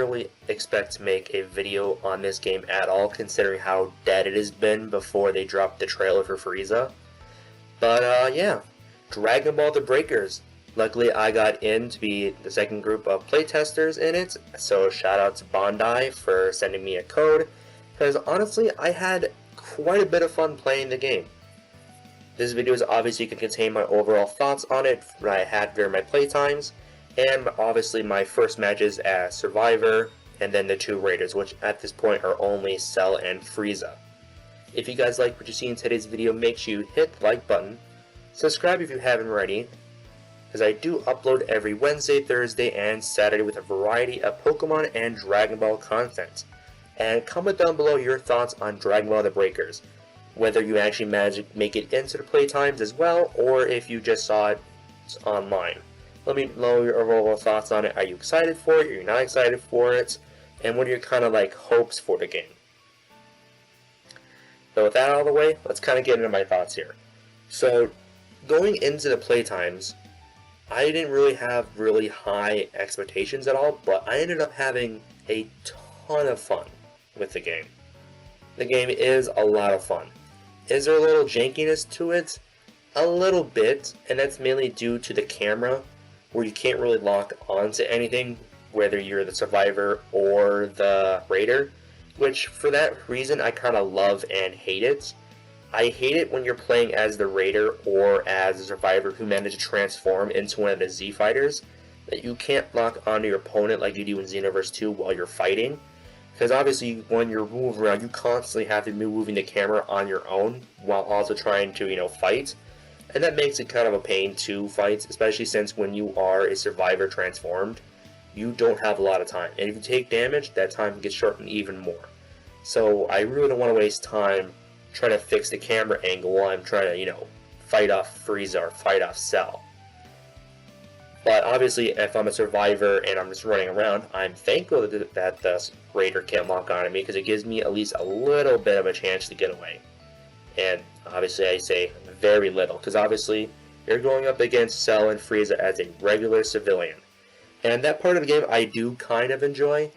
really expect to make a video on this game at all, considering how dead it has been before they dropped the trailer for Frieza. But yeah, Dragon Ball The Breakers. Luckily, I got in to be the second group of playtesters in it, so shout out to Bandai for sending me a code, because honestly, I had quite a bit of fun playing the game. This video is obviously going to contain my overall thoughts on it, what I had during my playtimes, and obviously my first matches as Survivor, and then the two Raiders, which at this point are only Cell and Frieza. If you guys like what you see in today's video, make sure you hit the like button, subscribe if you haven't already, as I do upload every Wednesday, Thursday, and Saturday with a variety of Pokemon and Dragon Ball content. And comment down below your thoughts on Dragon Ball The Breakers, whether you actually managed to make it into the playtimes as well, or if you just saw it online. Let me know your overall thoughts on it. Are you excited for it? Are you not excited for it? And what are your kind of like hopes for the game? So with that out of the way, let's kind of get into my thoughts here. So going into the playtimes, I didn't really have really high expectations at all, but I ended up having a ton of fun with the game. The game is a lot of fun. Is there a little jankiness to it? A little bit, and that's mainly due to the camera, where you can't really lock onto anything, whether you're the Survivor or the Raider, which for that reason I kind of love and hate it. I hate it when you're playing as the Raider or as a Survivor who managed to transform into one of the Z Fighters, that you can't lock onto your opponent like you do in Xenoverse 2 while you're fighting. Because obviously when you're moving around, you constantly have to be moving the camera on your own while also trying to, fight. And that makes it kind of a pain to fight, especially since when you are a Survivor transformed, you don't have a lot of time. And if you take damage, that time gets shortened even more. So I really don't want to waste time trying to fix the camera angle while I'm trying to, fight off Frieza or fight off Cell. But obviously, if I'm a Survivor and I'm just running around, I'm thankful that the Raider can't lock onto me, because it gives me at least a little bit of a chance to get away. And obviously I say very little, because obviously you're going up against Cell and Frieza as a regular civilian. And that part of the game I do kind of enjoy,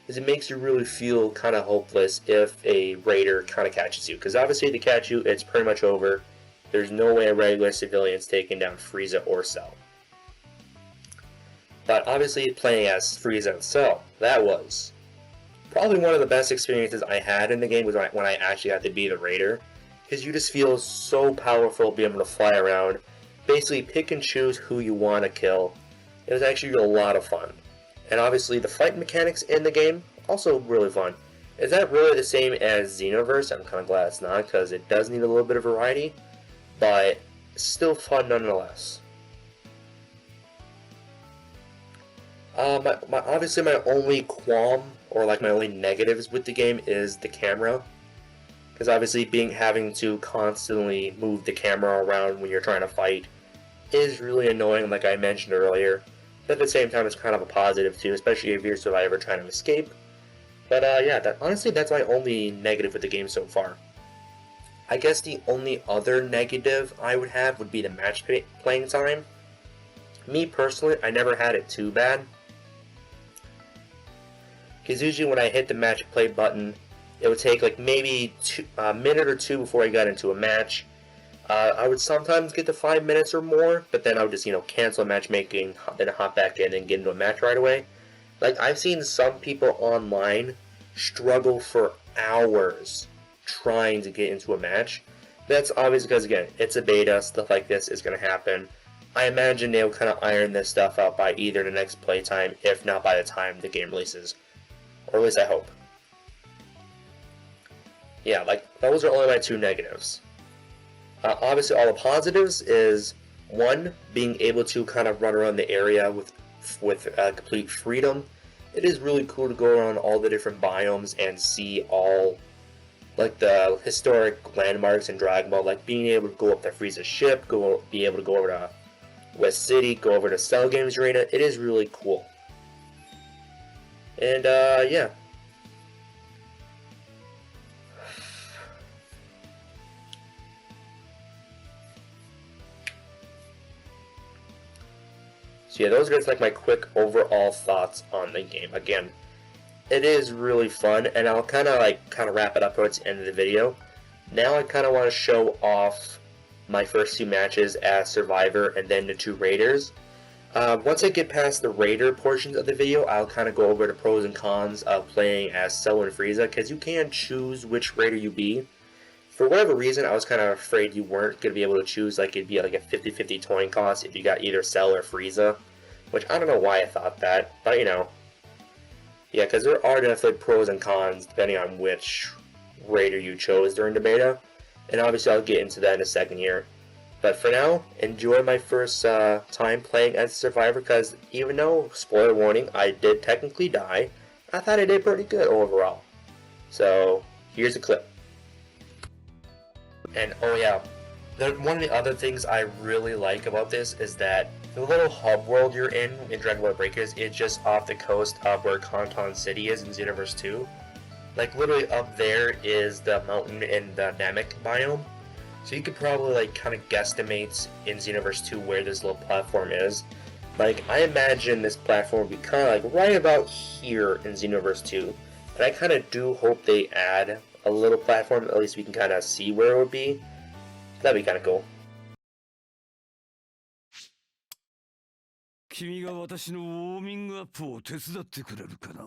is it makes you really feel kind of hopeless if a Raider kind of catches you. Because obviously to catch you, it's pretty much over. There's no way a regular civilian's taking down Frieza or Cell. But obviously playing as Frieza and Cell, that was probably one of the best experiences I had in the game, was when I actually had to be the Raider. Because you just feel so powerful being able to fly around, basically pick and choose who you want to kill. It was actually a lot of fun. And obviously the fight mechanics in the game, also really fun. Is that really the same as Xenoverse? I'm kind of glad it's not, because it does need a little bit of variety, but still fun nonetheless. Obviously my only qualm, or like my only negatives with the game, is the camera. Because obviously having to constantly move the camera around when you're trying to fight is really annoying, like I mentioned earlier. But at the same time, it's kind of a positive too, especially if you're a Survivor trying to escape. But yeah, honestly, that's my only negative with the game so far. I guess the only other negative I would have would be the match playing time. Me personally, I never had it too bad. Because usually when I hit the match play button, it would take like maybe a minute or two before I got into a match. I would sometimes get to 5 minutes or more, but then I would just, cancel matchmaking, then hop back in and get into a match right away. Like, I've seen some people online struggle for hours trying to get into a match. That's obviously because, again, it's a beta, stuff like this is going to happen. I imagine they'll kind of iron this stuff out by either the next playtime, if not by the time the game releases. Or at least I hope. Yeah, like, those are only my two negatives. Obviously, all the positives is, one, being able to kind of run around the area with complete freedom. It is really cool to go around all the different biomes and see all, like, the historic landmarks in Dragon Ball, like being able to go up to Frieza's ship, be able to go over to West City, go over to Cell Games Arena. It is really cool. And, yeah. So yeah, those are just like my quick overall thoughts on the game. Again, it is really fun, and I'll kind of wrap it up towards the end of the video. Now I kind of want to show off my first two matches as Survivor and then the two Raiders. Once I get past the Raider portions of the video, I'll kind of go over the pros and cons of playing as Cell and Frieza, because you can choose which Raider you be. For whatever reason, I was kind of afraid you weren't going to be able to choose, like it'd be like a 50-50 coin cost if you got either Cell or Frieza, which I don't know why I thought that, but you know. Yeah, because there are definitely pros and cons depending on which Raider you chose during the beta, and obviously I'll get into that in a second here. But for now, enjoy my first time playing as a Survivor, because even though, spoiler warning, I did technically die, I thought I did pretty good overall. So, here's a clip. And oh yeah, one of the other things I really like about this is that the little hub world you're in DragonBall The Breakers is just off the coast of where Canton City is in Xenoverse 2. Like literally up there is the mountain in the Namek biome. So you could probably like kind of guesstimate in Xenoverse 2 where this little platform is. Like I imagine this platform would be kind of like right about here in Xenoverse 2. And I kind of do hope they add a little platform, at least we can kind of see where it would be. That'd be kind of cool. 君が私のウォーミングアップを手伝ってくれるかな?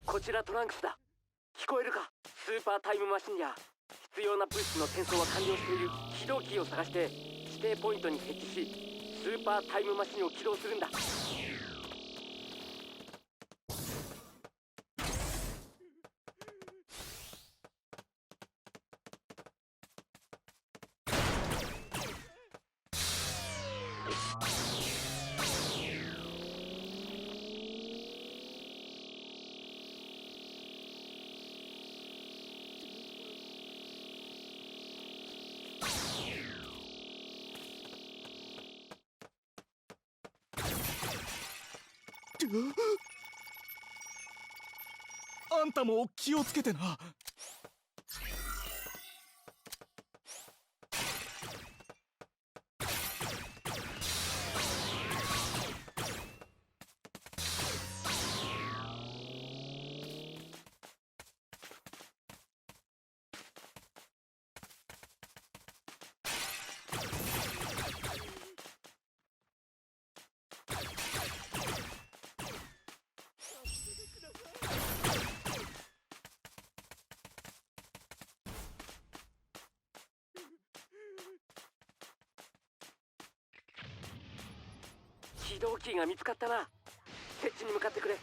こちらトランクスだ。聞こえるか？スーパータイムマシンや必要な物資の転送は完了している起動キーを探して指定ポイントに設置し、スーパータイムマシンを起動するんだ。あんたも気をつけてな。起動キーが見つかったな。設置に向かってくれ。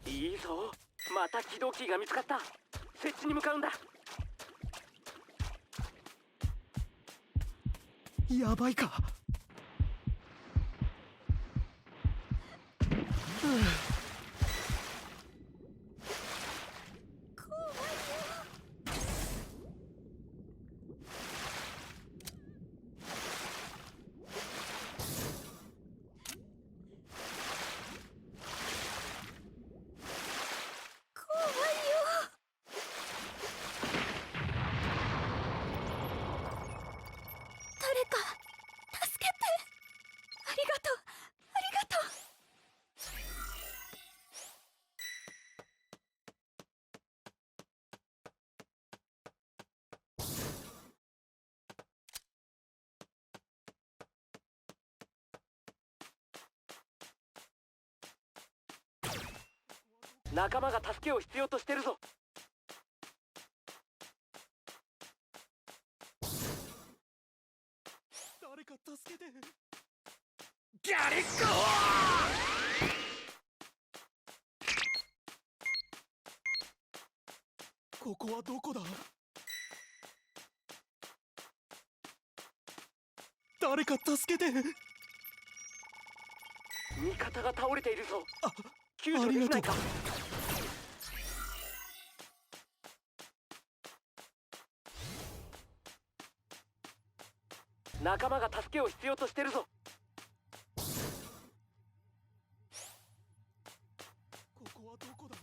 いいぞ。また起動キーが見つかった。設置に向かうんだ。やばいか。仲間が助けを必要としてるぞ。誰か助けて。ガリッコー！ここはどこだ？誰か助けて。味方が倒れているぞ。あ、救助できないか。仲間が助けを必要としてるぞ。ここはどこだ？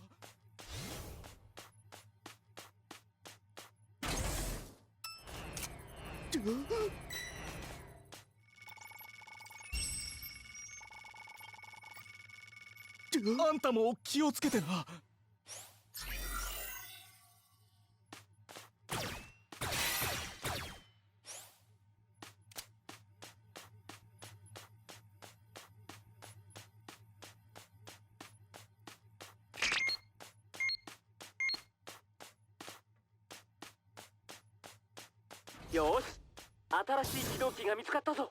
あんたも気をつけてな。よし、新しい起動機が見つかったぞ。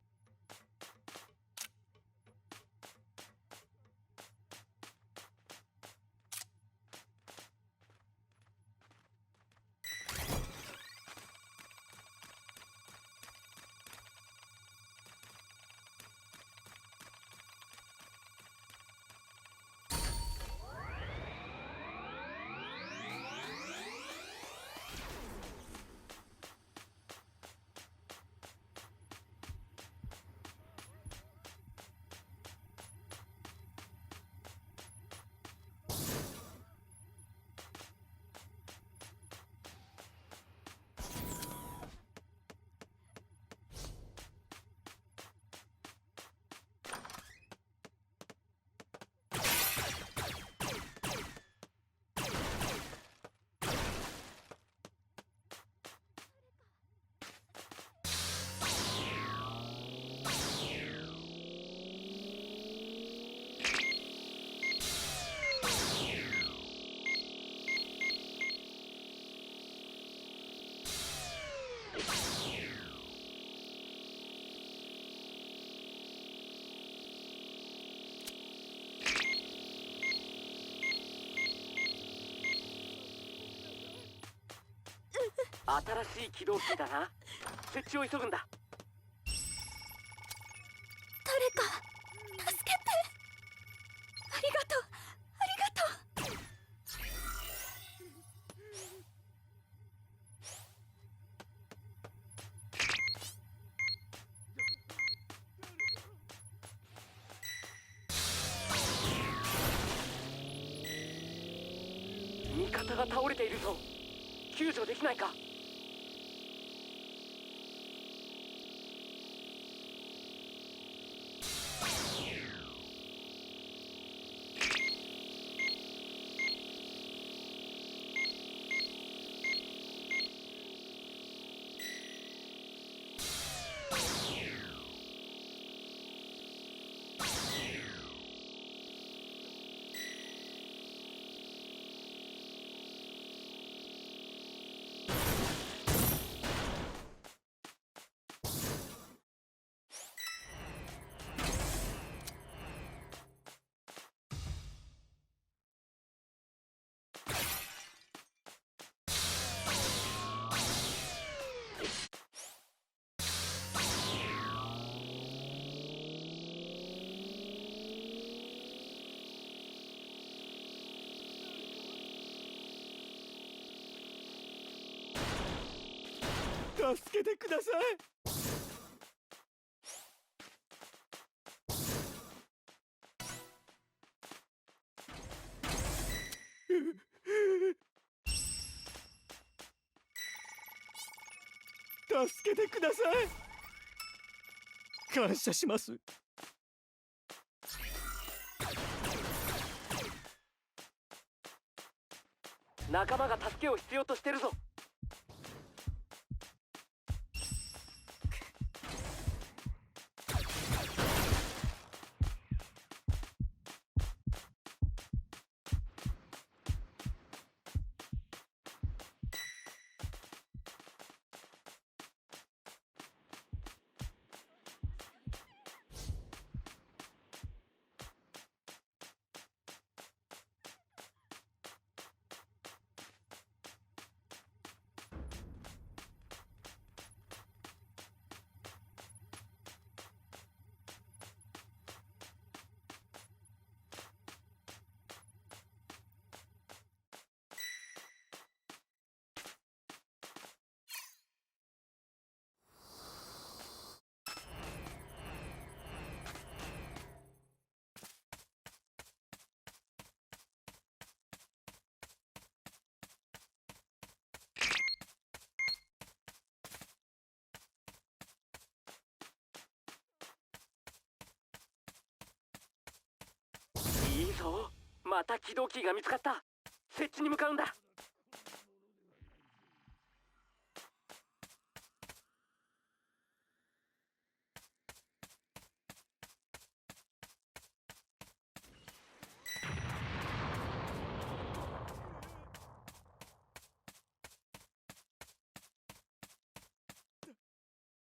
新しい起動機だな。設置を急ぐんだ。誰か助けて。ありがとう、ありがとう。味方が倒れているぞ。救助できないか。助けてください。助けてください。感謝します。仲間が助けを必要としてるぞ。また起動キーが見つかった。設置に向かうんだ。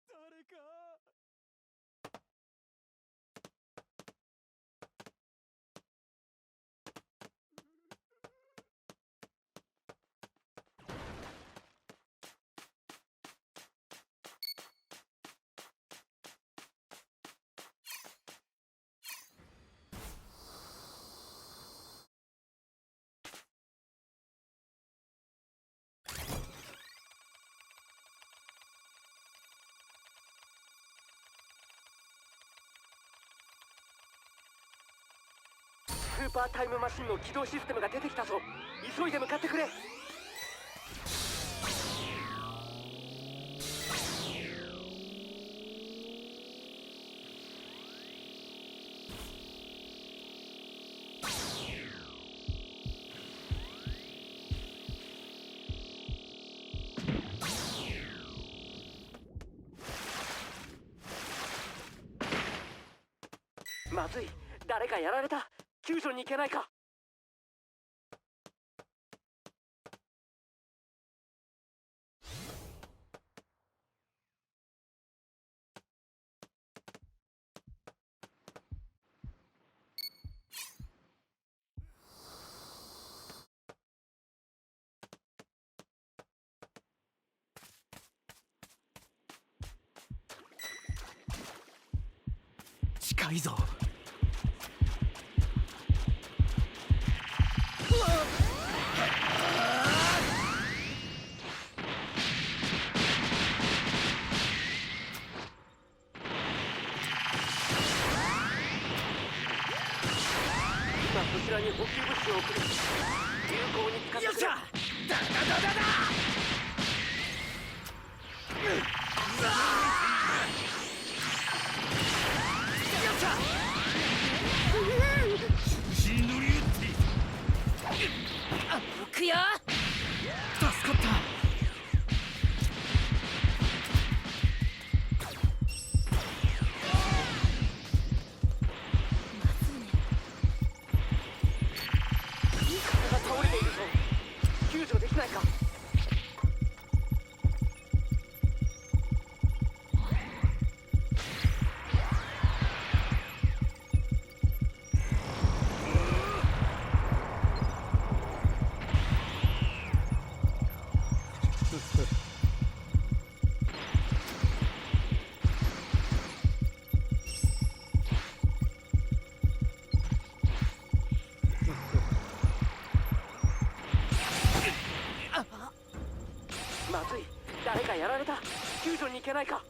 誰か。スーパータイムマシンの起動システムが出てきたぞ。急いで向かってくれ。まずい、誰かやられた。救助に行けないか。近いぞ。今こちらに補給物資を送る。有効に使ってくれ。よっしゃ。だだだだだ。行くよ。助かった。が倒れているぞ。救助できないか。まずい、誰かやられた。救助に行けないか。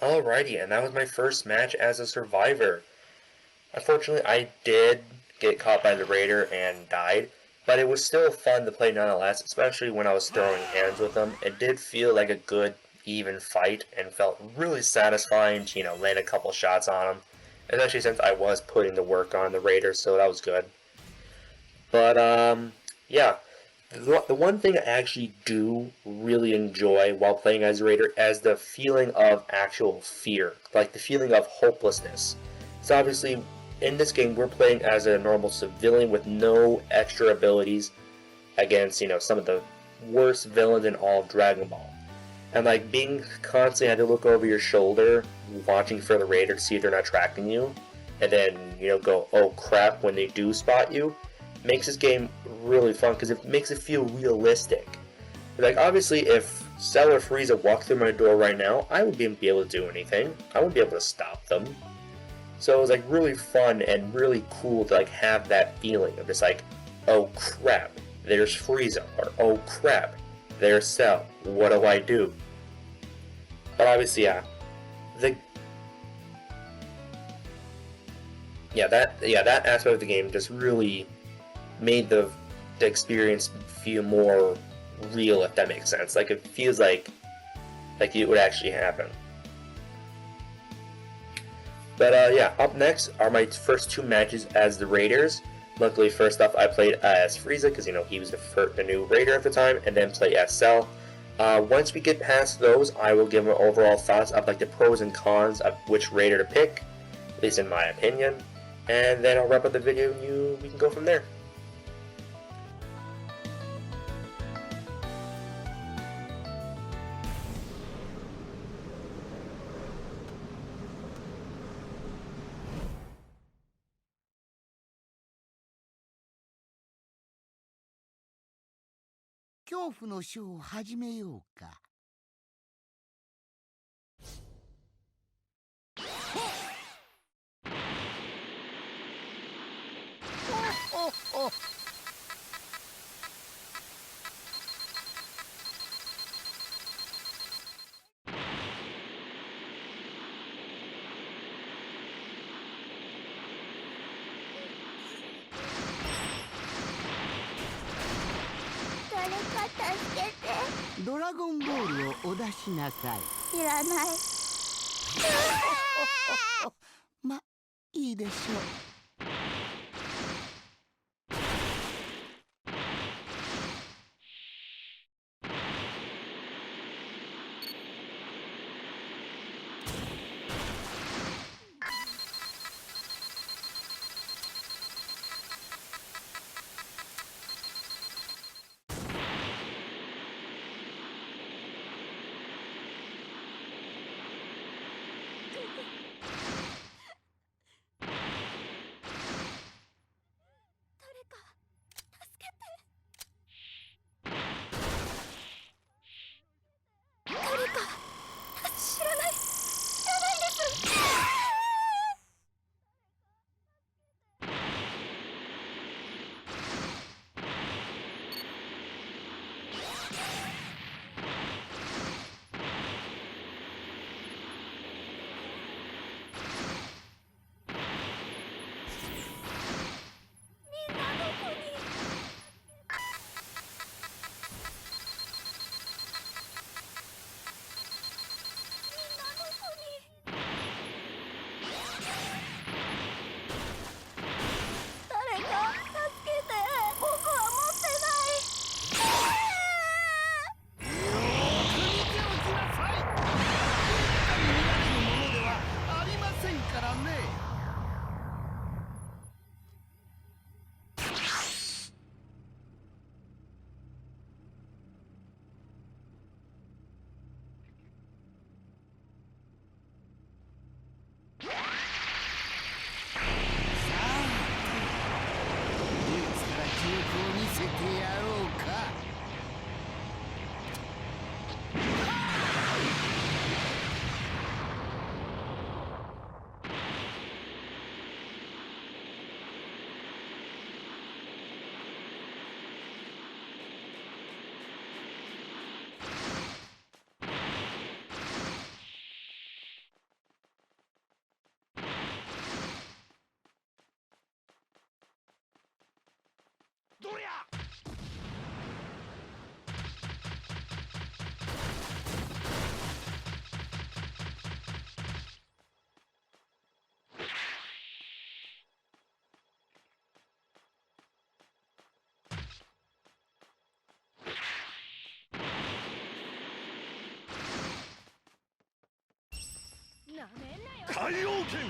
Alrighty, and that was my first match as a survivor. Unfortunately, I did get caught by the raider and died, but it was still fun to play nonetheless, especially when I was throwing hands with them. It did feel like a good, even fight, and felt really satisfying to, land a couple shots on them, especially since I was putting the work on the raider, so that was good. But, yeah. The one thing I actually do really enjoy while playing as a raider is the feeling of actual fear, like the feeling of hopelessness. So obviously, in this game, we're playing as a normal civilian with no extra abilities against, some of the worst villains in all of Dragon Ball. And like being constantly had to look over your shoulder, watching for the raider to see if they're not tracking you, and then, go, oh crap, when they do spot you, makes this game really fun because it makes it feel realistic. Like, obviously, if Cell or Frieza walked through my door right now, I wouldn't be able to do anything. I wouldn't be able to stop them. So it was like really fun and really cool to like have that feeling of just like, oh crap, there's Frieza, or oh crap, there's Cell. What do I do? But obviously, yeah, that aspect of the game just really made the experience feel more real, if that makes sense. Like, it feels like it would actually happen. But yeah, up next are my first two matches as the Raiders. Luckily, first off, I played as Frieza because, you know, he was the new Raider at the time, and then play as Cell. Once we get past those, I will give my overall thoughts of like the pros and cons of which Raider to pick, at least in my opinion. And then I'll wrap up the video and we can go from there. Oh. 誰か助けて。ドラゴンボールをお出しなさい。いらない。ま、いいでしょう。どりゃ海王剣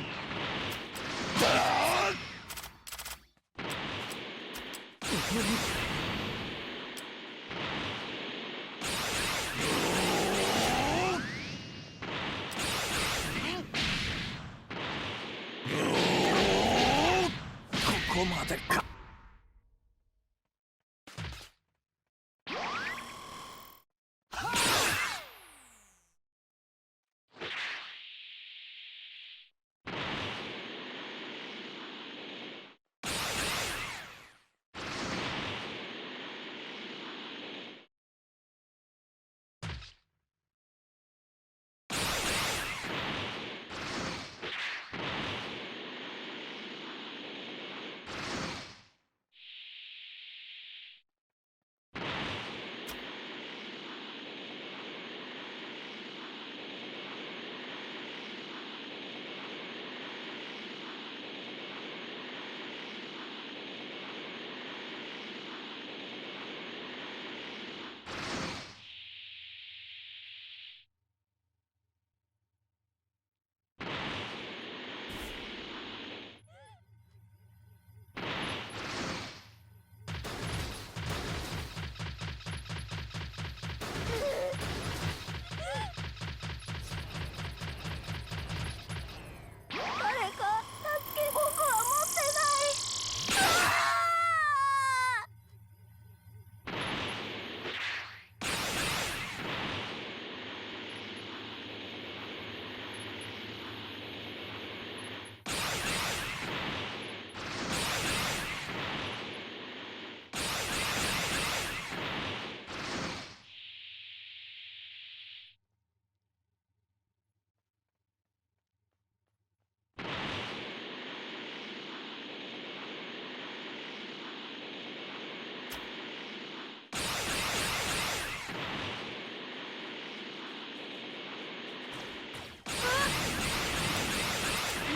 ここまでか。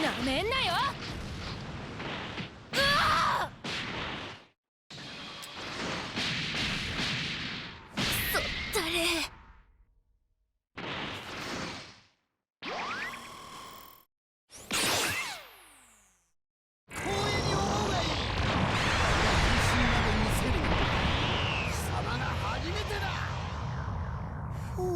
なめんなよ。そったれ。光栄に思うがいい。自信など見せるな。貴様が初めてだ。ふう。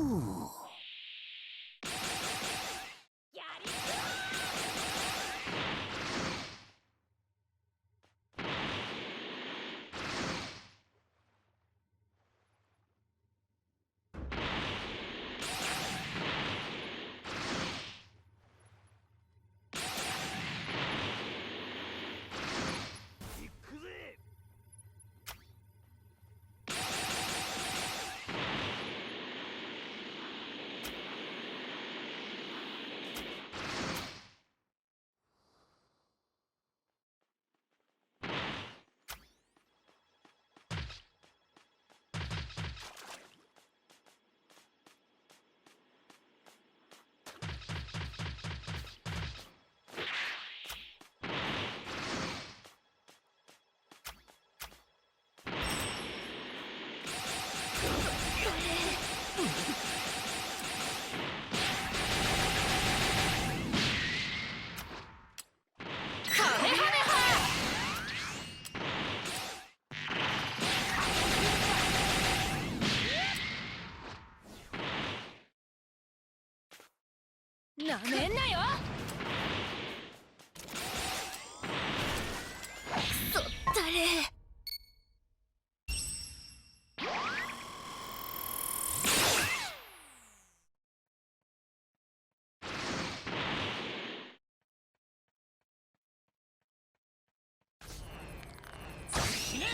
行くぜ。なめんなよ。そったれ。死ね。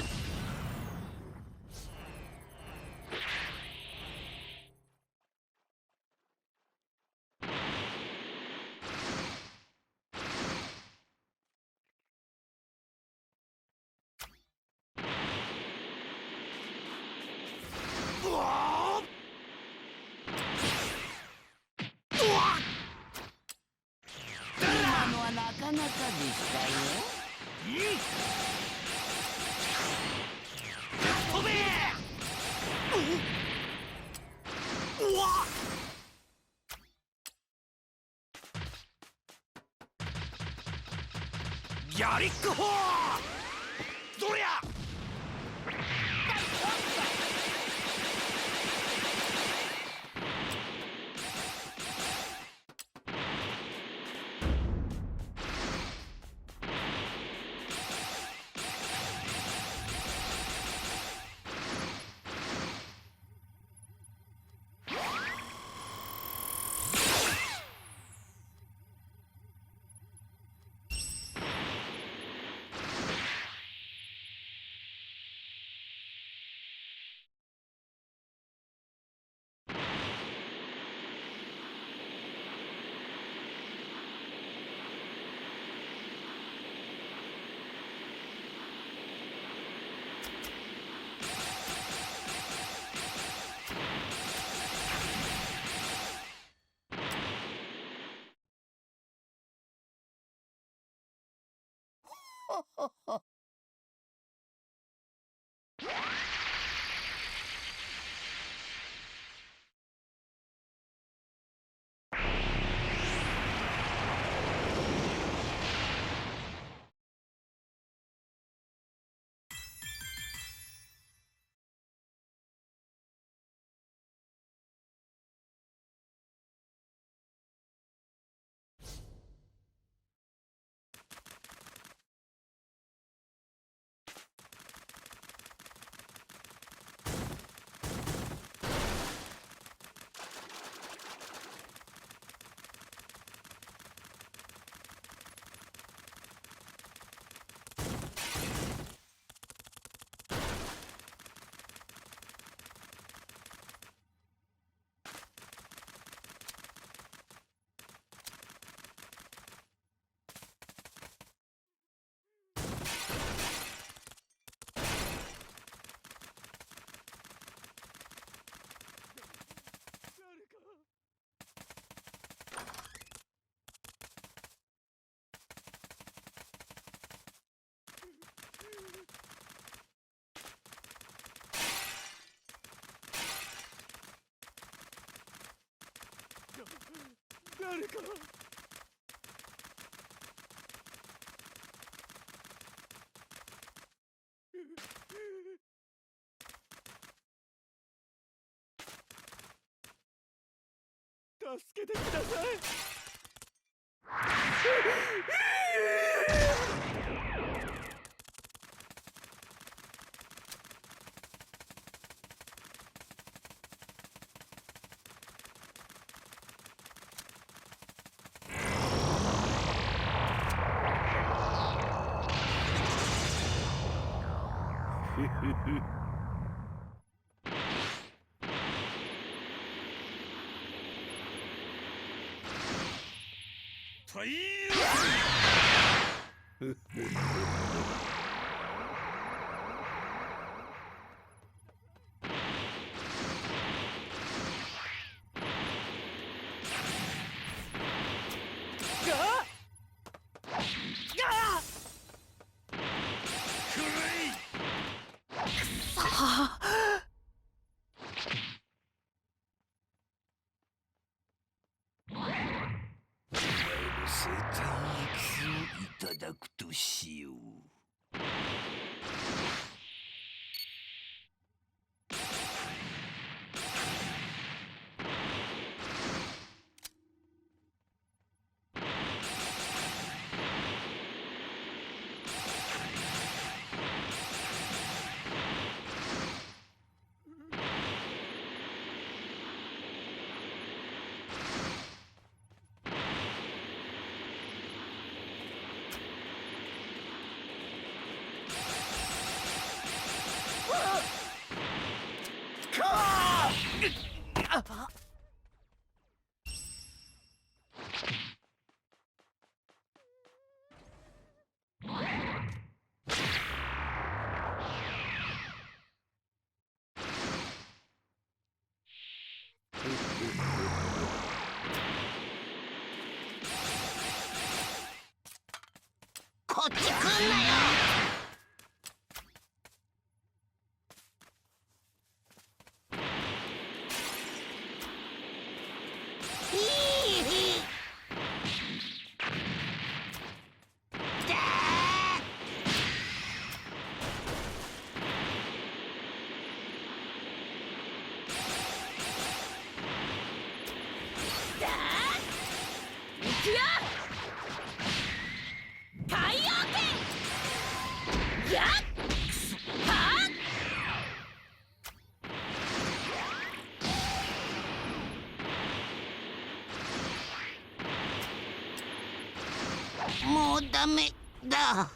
うわー。うわっ。今のはなかなかでしたよ。飛べ。うわっ。ギャリックホー。どりゃ。か。助けてください。という生体エキスをいただくとしよう。こっち来んなよ。もうダメだ。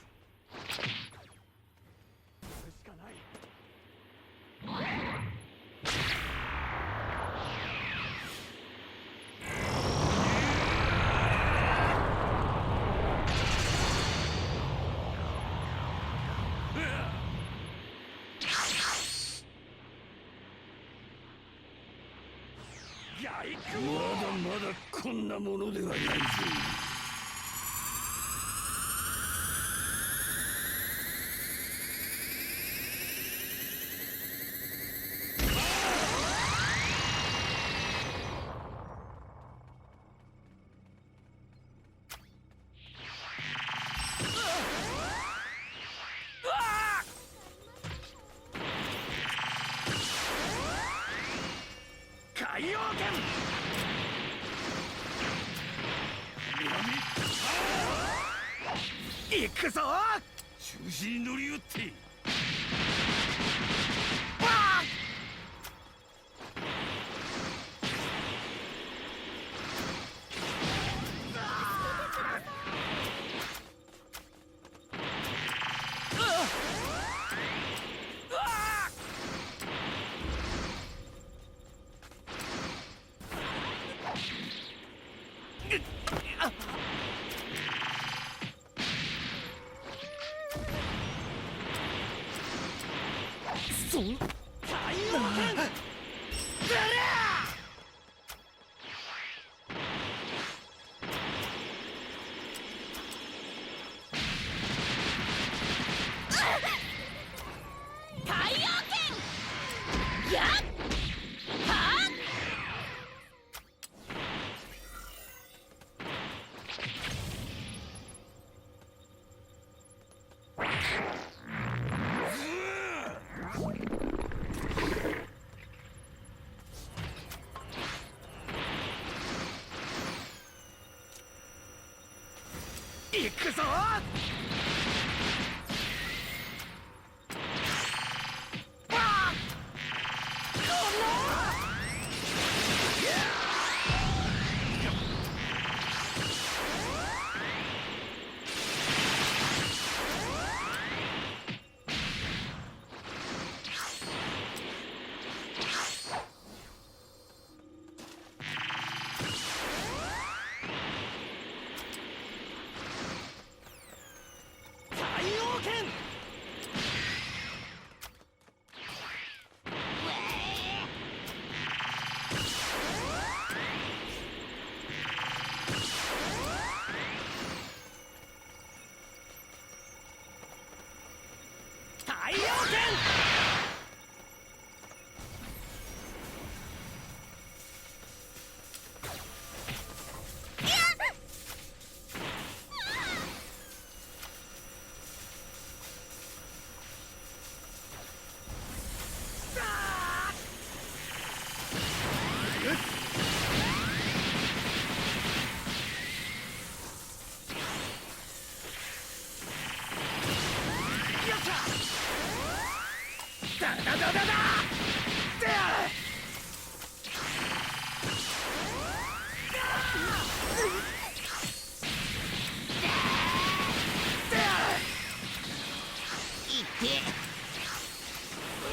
まだまだこんなものではないぞ。海洋剣行くぞ。中止に乗り寄って行くぞ。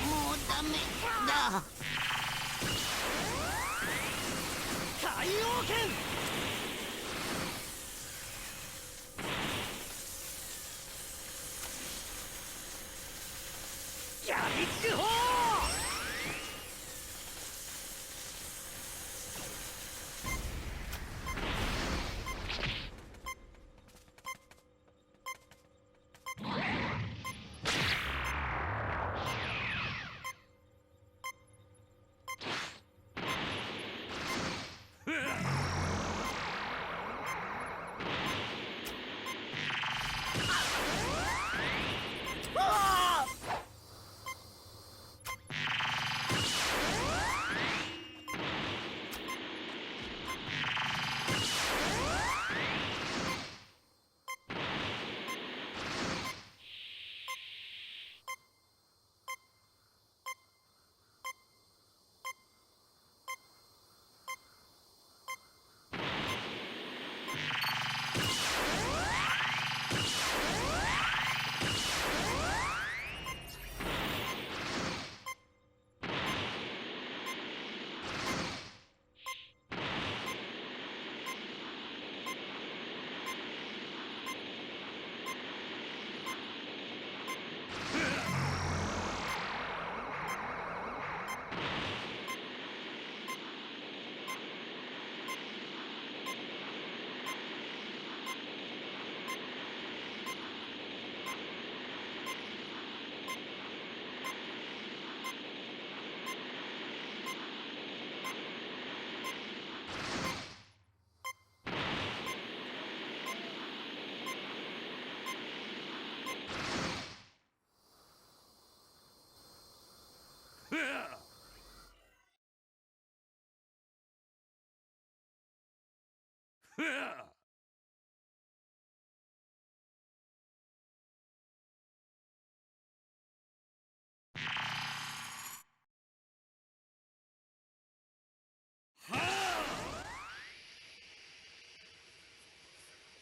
もうダメだ。海王剣。やりつく方。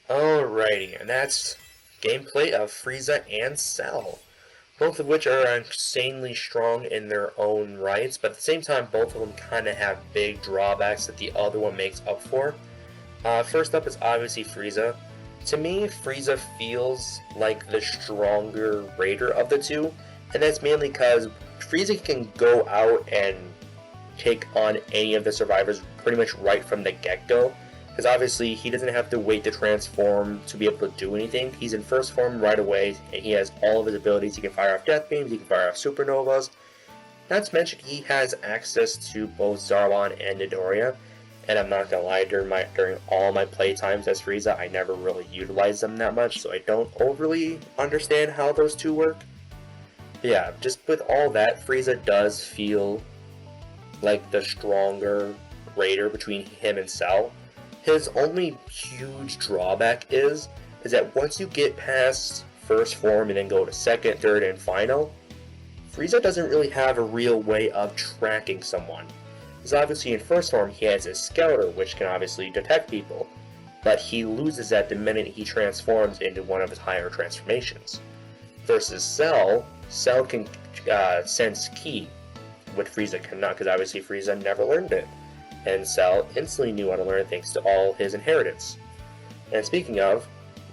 Alrighty, and that's gameplay of Frieza and Cell, both of which are insanely strong in their own rights, but at the same time both of them kind of have big drawbacks that the other one makes up for. First up is obviously Frieza. To me, Frieza feels like the stronger Raider of the two, and that's mainly because Frieza can go out and take on any of the survivors pretty much right from the get-go. Because obviously he doesn't have to wait to transform to be able to do anything. He's in first form right away, and he has all of his abilities. He can fire off death beams, he can fire off supernovas. Not to mention he has access to both Zarbon and Midoriya. And I'm not gonna lie, during all my playtimes as Frieza, I never really utilized them that much, so I don't overly understand how those two work. But yeah, just with all that, Frieza does feel like the stronger Raider between him and Cell. His only huge drawback is is that once you get past first form and then go to second, third, and final, Frieza doesn't really have a real way of tracking someone. Because obviously in first form he has his scouter, which can obviously detect people, but he loses that the minute he transforms into one of his higher transformations. Versus Cell can sense ki, which Frieza cannot, because obviously Frieza never learned it, and Cell instantly knew how to learn it thanks to all his inheritance. And speaking of,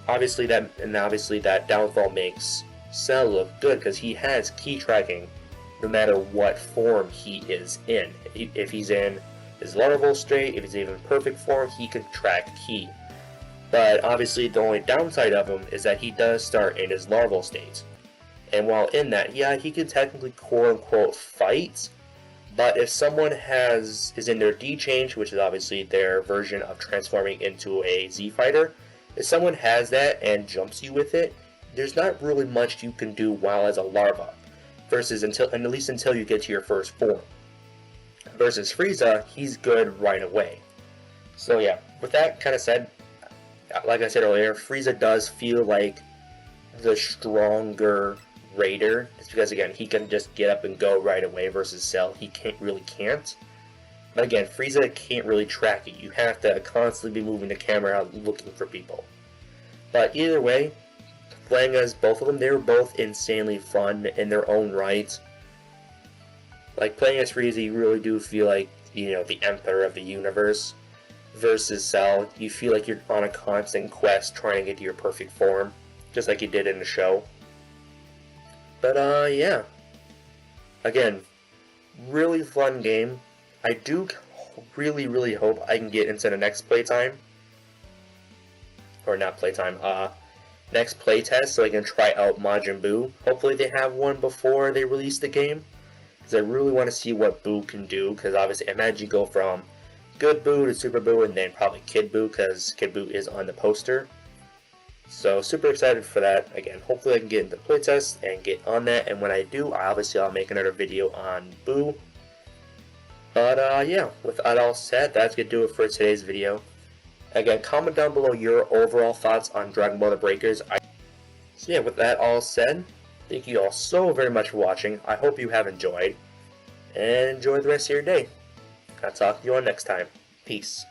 obviously that downfall makes Cell look good because he has ki tracking no matter what form he is in. If he's in his larval state, if he's even in perfect form, he can track ki. But obviously the only downside of him is that he does start in his larval state. And while in that, yeah, he can technically quote-unquote fight, but if someone is in their D change, which is obviously their version of transforming into a Z fighter, if someone has that and jumps you with it, there's not really much you can do while as a larva, at least until you get to your first form. Versus Frieza, he's good right away. So yeah, with that kind of said, like I said earlier, Frieza does feel like the stronger Raider, just because again he can just get up and go right away versus Cell he can't. But again, Frieza can't really track it. You have to constantly be moving the camera out looking for people. But either way, playing as both of them, they were both insanely fun in their own right. Like playing as Frieza, you really do feel like, you know, the Emperor of the universe. Versus Cell, you feel like you're on a constant quest trying to get to your perfect form, just like you did in the show. But yeah. Again, really fun game. I do really hope I can get into the next playtime. Or not playtime, next playtest so I can try out Majin Buu. Hopefully they have one before they release the game. Because I really want to see what Buu can do. Because obviously, imagine you go from Good Buu to Super Buu and then probably Kid Buu, because Kid Buu is on the poster. So super excited for that. Again, hopefully I can get into playtest and get on that. And when I do, I'll make another video on Buu. But yeah, with that all said, that's going to do it for today's video. Again, comment down below your overall thoughts on DragonBall The Breakers. So yeah, with that all said, thank you all so very much for watching. I hope you have enjoyed. And enjoy the rest of your day. I'll talk to you all next time. Peace.